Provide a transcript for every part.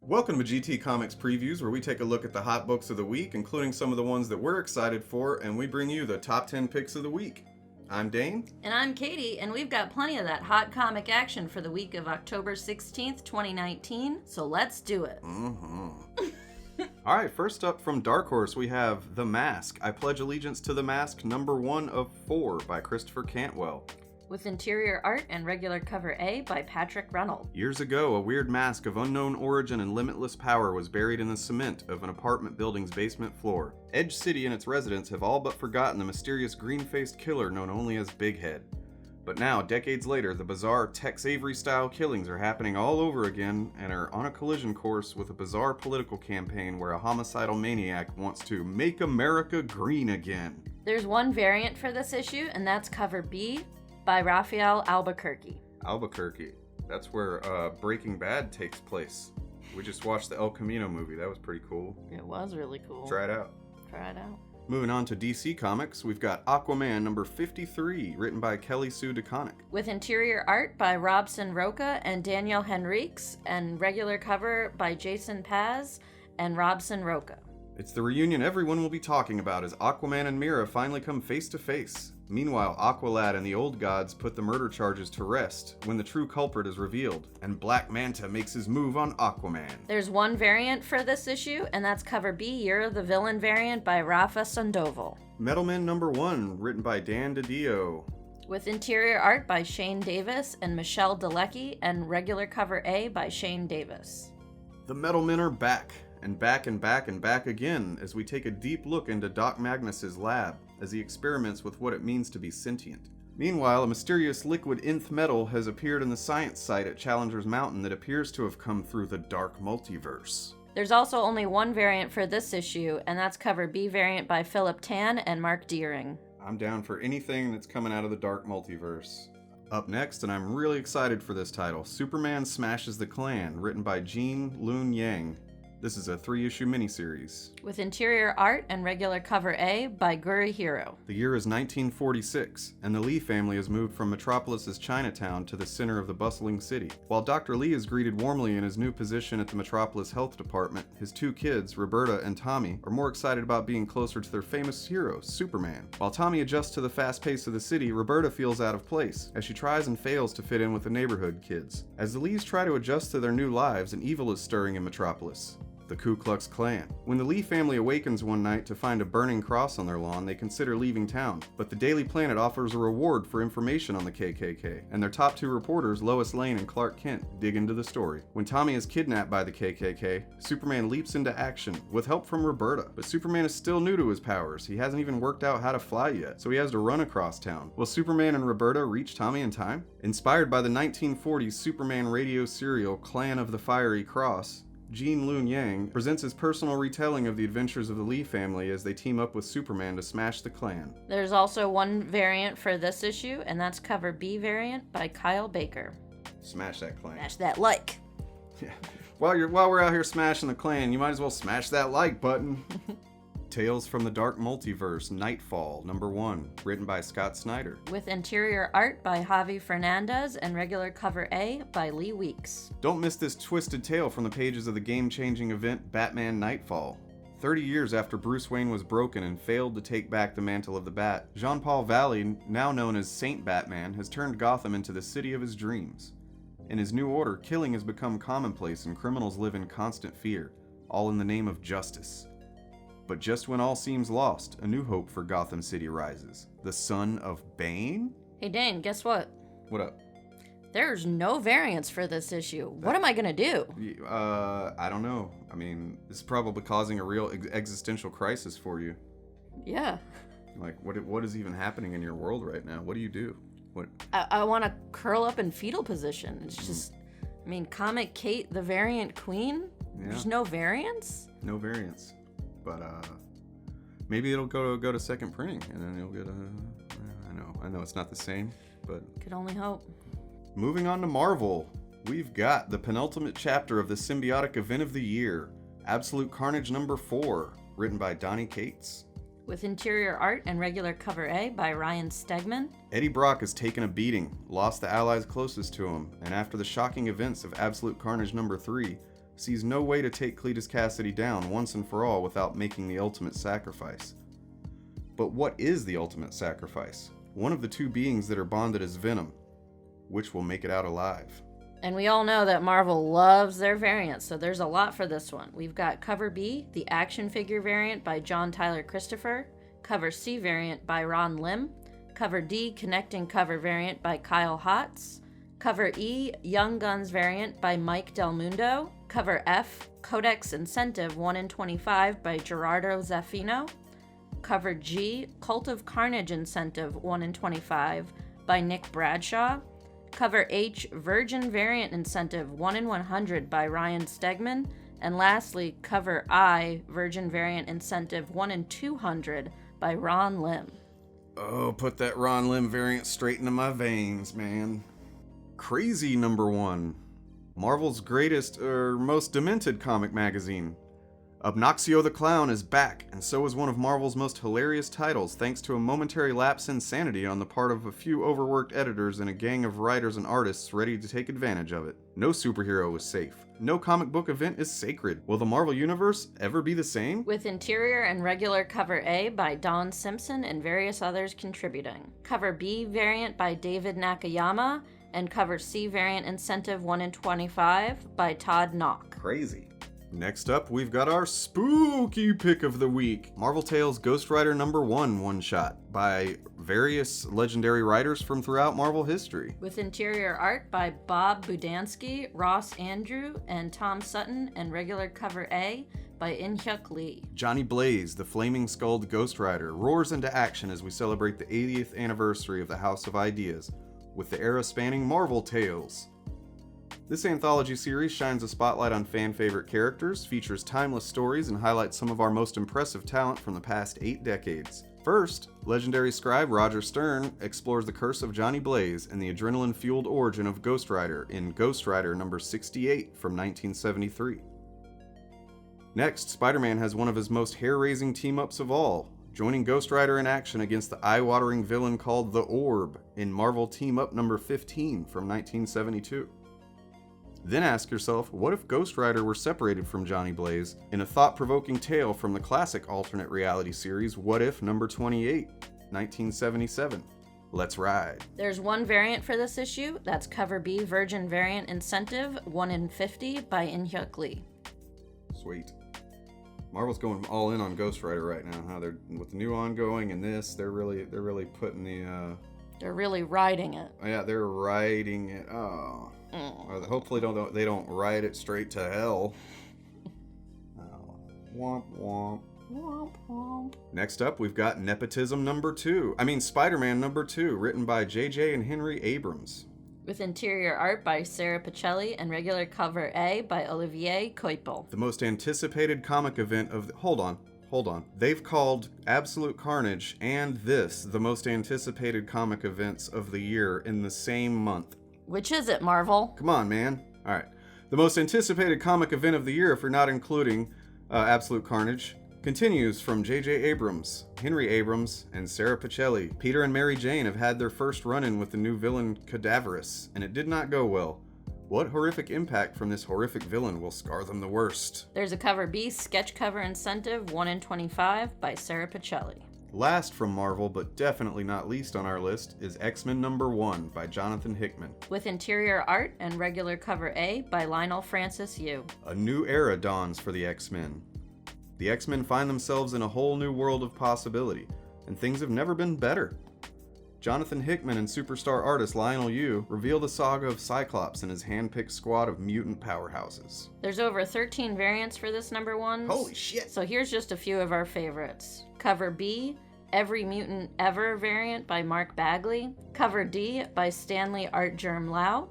Welcome to GT Comics Previews, where we take a look at the hot books of the week, including some of the ones that we're excited for, and we bring you the top 10 picks of the week. I'm Dane. And I'm Katie, and we've got plenty of that hot comic action for the week of October 16th, 2019, so let's do it. All right, first up from Dark Horse, we have The Mask. I Pledge Allegiance to the Mask, number 1 of 4 by Christopher Cantwell. With interior art and regular cover A by Patrick Reynolds. Years ago, a weird mask of unknown origin and limitless power was buried in the cement of an apartment building's basement floor. Edge City and its residents have all but forgotten the mysterious green-faced killer known only as Big Head. But now, decades later, the bizarre Tex Avery-style killings are happening all over again and are on a collision course with a bizarre political campaign where a homicidal maniac wants to make America green again. There's one variant for this issue, and that's cover B by Raphael Albuquerque. Albuquerque. That's where Breaking Bad takes place. We just watched the El Camino movie. That was pretty cool. It was really cool. Try it out. Try it out. Moving on to DC Comics, we've got Aquaman number 53, written by Kelly Sue DeConnick. With interior art by Robson Roca and Daniel Henriques, and regular cover by Jason Paz and Robson Roca. It's the reunion everyone will be talking about as Aquaman and Mera finally come face to face. Meanwhile, Aqualad and the Old Gods put the murder charges to rest when the true culprit is revealed, and Black Manta makes his move on Aquaman. There's one variant for this issue, and that's cover B, Year of the Villain variant by Rafa Sandoval. Metalman number 1, written by Dan DiDio. With interior art by Shane Davis and Michelle Delecky, and regular cover A by Shane Davis. The Metalmen are back, and back and back and back again, as we take a deep look into Doc Magnus's lab, as he experiments with what it means to be sentient. Meanwhile, a mysterious liquid nth metal has appeared in the science site at Challenger's Mountain that appears to have come through the dark multiverse. There's also only one variant for this issue, and that's cover B variant by Philip Tan and Mark Deering. I'm down for anything that's coming out of the dark multiverse. Up next, and I'm really excited for this title, Superman Smashes the Klan, written by Jean Lun Yang. This is a 3-issue miniseries. With interior art and regular cover A by Guri Hiro. The year is 1946, and the Lee family has moved from Metropolis's Chinatown to the center of the bustling city. While Dr. Lee is greeted warmly in his new position at the Metropolis Health Department, his 2 kids, Roberta and Tommy, are more excited about being closer to their famous hero, Superman. While Tommy adjusts to the fast pace of the city, Roberta feels out of place, as she tries and fails to fit in with the neighborhood kids. As the Lees try to adjust to their new lives, an evil is stirring in Metropolis. The Ku Klux Klan. When the Lee family awakens one night to find a burning cross on their lawn, they consider leaving town. But the Daily Planet offers a reward for information on the KKK, and their top 2 reporters, Lois Lane and Clark Kent, dig into the story. When Tommy is kidnapped by the KKK, Superman leaps into action, with help from Roberta. But Superman is still new to his powers. He hasn't even worked out how to fly yet, so he has to run across town. Will Superman and Roberta reach Tommy in time? Inspired by the 1940s Superman radio serial Clan of the Fiery Cross, Jean Lun Yang presents his personal retelling of the adventures of the Lee family as they team up with Superman to smash the Klan. There's also one variant for this issue, and that's cover B variant by Kyle Baker. Smash that Klan. Smash that like. Yeah. While we're out here smashing the Klan, you might as well smash that like button. Tales from the Dark Multiverse, Nightfall, number 1, written by Scott Snyder. With interior art by Javi Fernandez and regular cover A by Lee Weeks. Don't miss this twisted tale from the pages of the game-changing event Batman Nightfall. 30 years after Bruce Wayne was broken and failed to take back the mantle of the Bat, Jean-Paul Valley, now known as Saint Batman, has turned Gotham into the city of his dreams. In his new order, killing has become commonplace and criminals live in constant fear, all in the name of justice. But just when all seems lost, a new hope for Gotham City rises. The son of Bane? Hey Dane, guess what? What up? There's no variants for this issue. What am I gonna do? I don't know. I mean, this is probably causing a real existential crisis for you. Yeah. Like, what is even happening in your world right now? What do you do? What? I want to curl up in fetal position. It's just, I mean, Comic Kate, the variant queen? Yeah. There's no variants? No variants. But maybe it'll go to second printing, and then you'll get I know it's not the same, but could only hope. Moving on to Marvel, we've got the penultimate chapter of the symbiotic event of the year, Absolute Carnage number 4, written by Donny Cates. With interior art and regular cover A by Ryan Stegman. Eddie Brock has taken a beating, lost the allies closest to him, and after the shocking events of Absolute Carnage number 3, sees no way to take Cletus Cassidy down once and for all without making the ultimate sacrifice. But what is the ultimate sacrifice? One of the two beings that are bonded as Venom. Which will make it out alive? And we all know that Marvel loves their variants, so there's a lot for this one. We've got Cover B, the action figure variant by John Tyler Christopher, Cover C variant by Ron Lim, Cover D connecting cover variant by Kyle Hotz, Cover E Young Guns variant by Mike Del Mundo, Cover F Codex Incentive 1 in 25 by Gerardo Zaffino, Cover G Cult of Carnage Incentive 1 in 25 by Nick Bradshaw, Cover H Virgin Variant Incentive 1 in 100 by Ryan Stegman, and lastly, Cover I Virgin Variant Incentive 1 in 200 by Ron Lim. Oh, put that Ron Lim variant straight into my veins, man. Crazy number 1. Marvel's greatest, most demented comic magazine. Obnoxio the Clown is back, and so is one of Marvel's most hilarious titles, thanks to a momentary lapse in sanity on the part of a few overworked editors and a gang of writers and artists ready to take advantage of it. No superhero is safe. No comic book event is sacred. Will the Marvel Universe ever be the same? With interior and regular Cover A by Don Simpson and various others contributing. Cover B variant by David Nakayama, and Cover C variant Incentive 1 in 25 by Todd Knock. Crazy. Next up, we've got our spooky pick of the week. Marvel Tales Ghost Rider number 1 one-shot by various legendary writers from throughout Marvel history. With interior art by Bob Budansky, Ross Andrew, and Tom Sutton, and regular Cover A by In-hyuk Lee. Johnny Blaze, the flaming skulled Ghost Rider, roars into action as we celebrate the 80th anniversary of the House of Ideas with the era-spanning Marvel Tales. This anthology series shines a spotlight on fan-favorite characters, features timeless stories, and highlights some of our most impressive talent from the past 8 decades. First, legendary scribe Roger Stern explores the curse of Johnny Blaze and the adrenaline-fueled origin of Ghost Rider in Ghost Rider number 68 from 1973. Next, Spider-Man has one of his most hair-raising team-ups of all, joining Ghost Rider in action against the eye-watering villain called the Orb in Marvel Team-Up number 15 from 1972. Then ask yourself, what if Ghost Rider were separated from Johnny Blaze in a thought-provoking tale from the classic alternate reality series What If number 28, 1977? Let's ride. There's one variant for this issue. That's Cover B Virgin Variant Incentive 1 in 50 by In-hyuk Lee. Sweet. Marvel's going all in on Ghost Rider right now, huh? They're with the new ongoing and this, they're really putting the They're really riding it. yeah, they're riding it. Oh. Hopefully they don't ride it straight to hell. Oh. Womp womp. Womp womp. Next up, we've got Spider-Man number 2, written by J.J. and Henry Abrams. With interior art by Sarah Pacelli and regular Cover A by Olivier Coipel. The most anticipated comic event of the... Hold on. They've called Absolute Carnage and this the most anticipated comic events of the year in the same month. Which is it, Marvel? Come on, man. Alright. The most anticipated comic event of the year, if you're not including Absolute Carnage, continues from J.J. Abrams, Henry Abrams, and Sarah Pacelli. Peter and Mary Jane have had their first run-in with the new villain Cadaverous, and it did not go well. What horrific impact from this horrific villain will scar them the worst? There's a Cover B sketch cover incentive 1 in 25 by Sarah Pacelli. Last from Marvel, but definitely not least on our list, is X-Men number 1 by Jonathan Hickman. With interior art and regular Cover A by Lionel Francis Yu. A new era dawns for the X-Men. The X-Men find themselves in a whole new world of possibility, and things have never been better. Jonathan Hickman and superstar artist Lionel Yu reveal the saga of Cyclops and his hand-picked squad of mutant powerhouses. There's over 13 variants for this number 1. Holy shit! So here's just a few of our favorites. Cover B, Every Mutant Ever variant by Mark Bagley. Cover D by Stanley Art Germ Lau.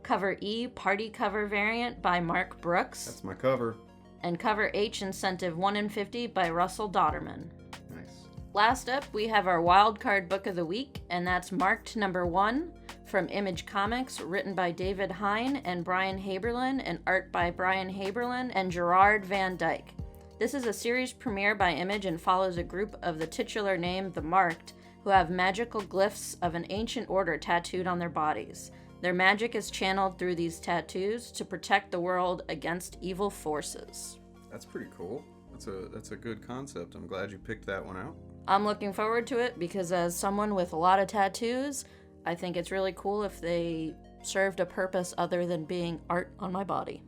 Cover E, Party Cover variant by Mark Brooks. That's my cover. And Cover H incentive 1 in 50 by Russell Dodderman. Nice. Last up, we have our wildcard book of the week, and that's marked number 1 from Image Comics, written by David Hine and Brian Haberlin, and art by Brian Haberlin and Gerard Van Dyke. This is a series premiere by Image and follows a group of the titular name, the Marked, who have magical glyphs of an ancient order tattooed on their bodies. Their magic is channeled through these tattoos to protect the world against evil forces. That's pretty cool. That's a good concept. I'm glad you picked that one out. I'm looking forward to it because as someone with a lot of tattoos, I think it's really cool if they served a purpose other than being art on my body.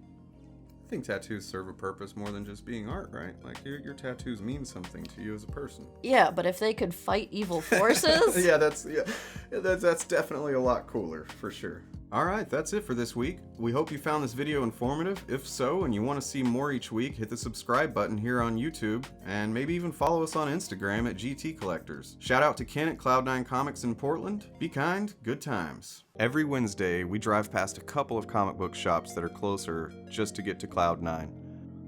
I think tattoos serve a purpose more than just being art, right? Like your tattoos mean something to you as a person. Yeah, but if they could fight evil forces... That's definitely a lot cooler, for sure. Alright, that's it for this week. We hope you found this video informative. If so, and you want to see more each week, hit the subscribe button here on YouTube, and maybe even follow us on Instagram at GT Collectors. Shout out to Ken at Cloud9 Comics in Portland. Be kind, good times. Every Wednesday, we drive past a couple of comic book shops that are closer just to get to Cloud9.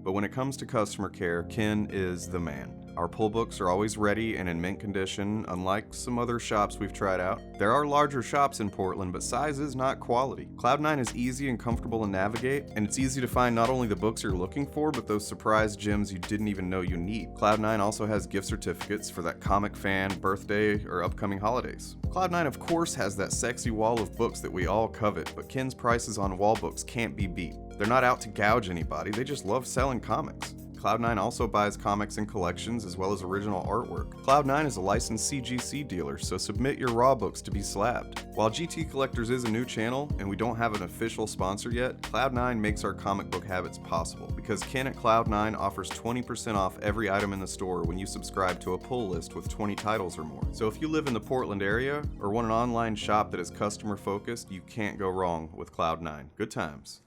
But when it comes to customer care, Ken is the man. Our pull books are always ready and in mint condition, unlike some other shops we've tried out. There are larger shops in Portland, but size is not quality. Cloud9 is easy and comfortable to navigate, and it's easy to find not only the books you're looking for, but those surprise gems you didn't even know you need. Cloud9 also has gift certificates for that comic fan, birthday, or upcoming holidays. Cloud9 of course has that sexy wall of books that we all covet, but Ken's prices on wall books can't be beat. They're not out to gouge anybody, they just love selling comics. Cloud9 also buys comics and collections as well as original artwork. Cloud9 is a licensed CGC dealer, so submit your raw books to be slabbed. While GT Collectors is a new channel and we don't have an official sponsor yet, Cloud9 makes our comic book habits possible because Ken at Cloud9 offers 20% off every item in the store when you subscribe to a pull list with 20 titles or more. So if you live in the Portland area or want an online shop that is customer focused, you can't go wrong with Cloud9. Good times.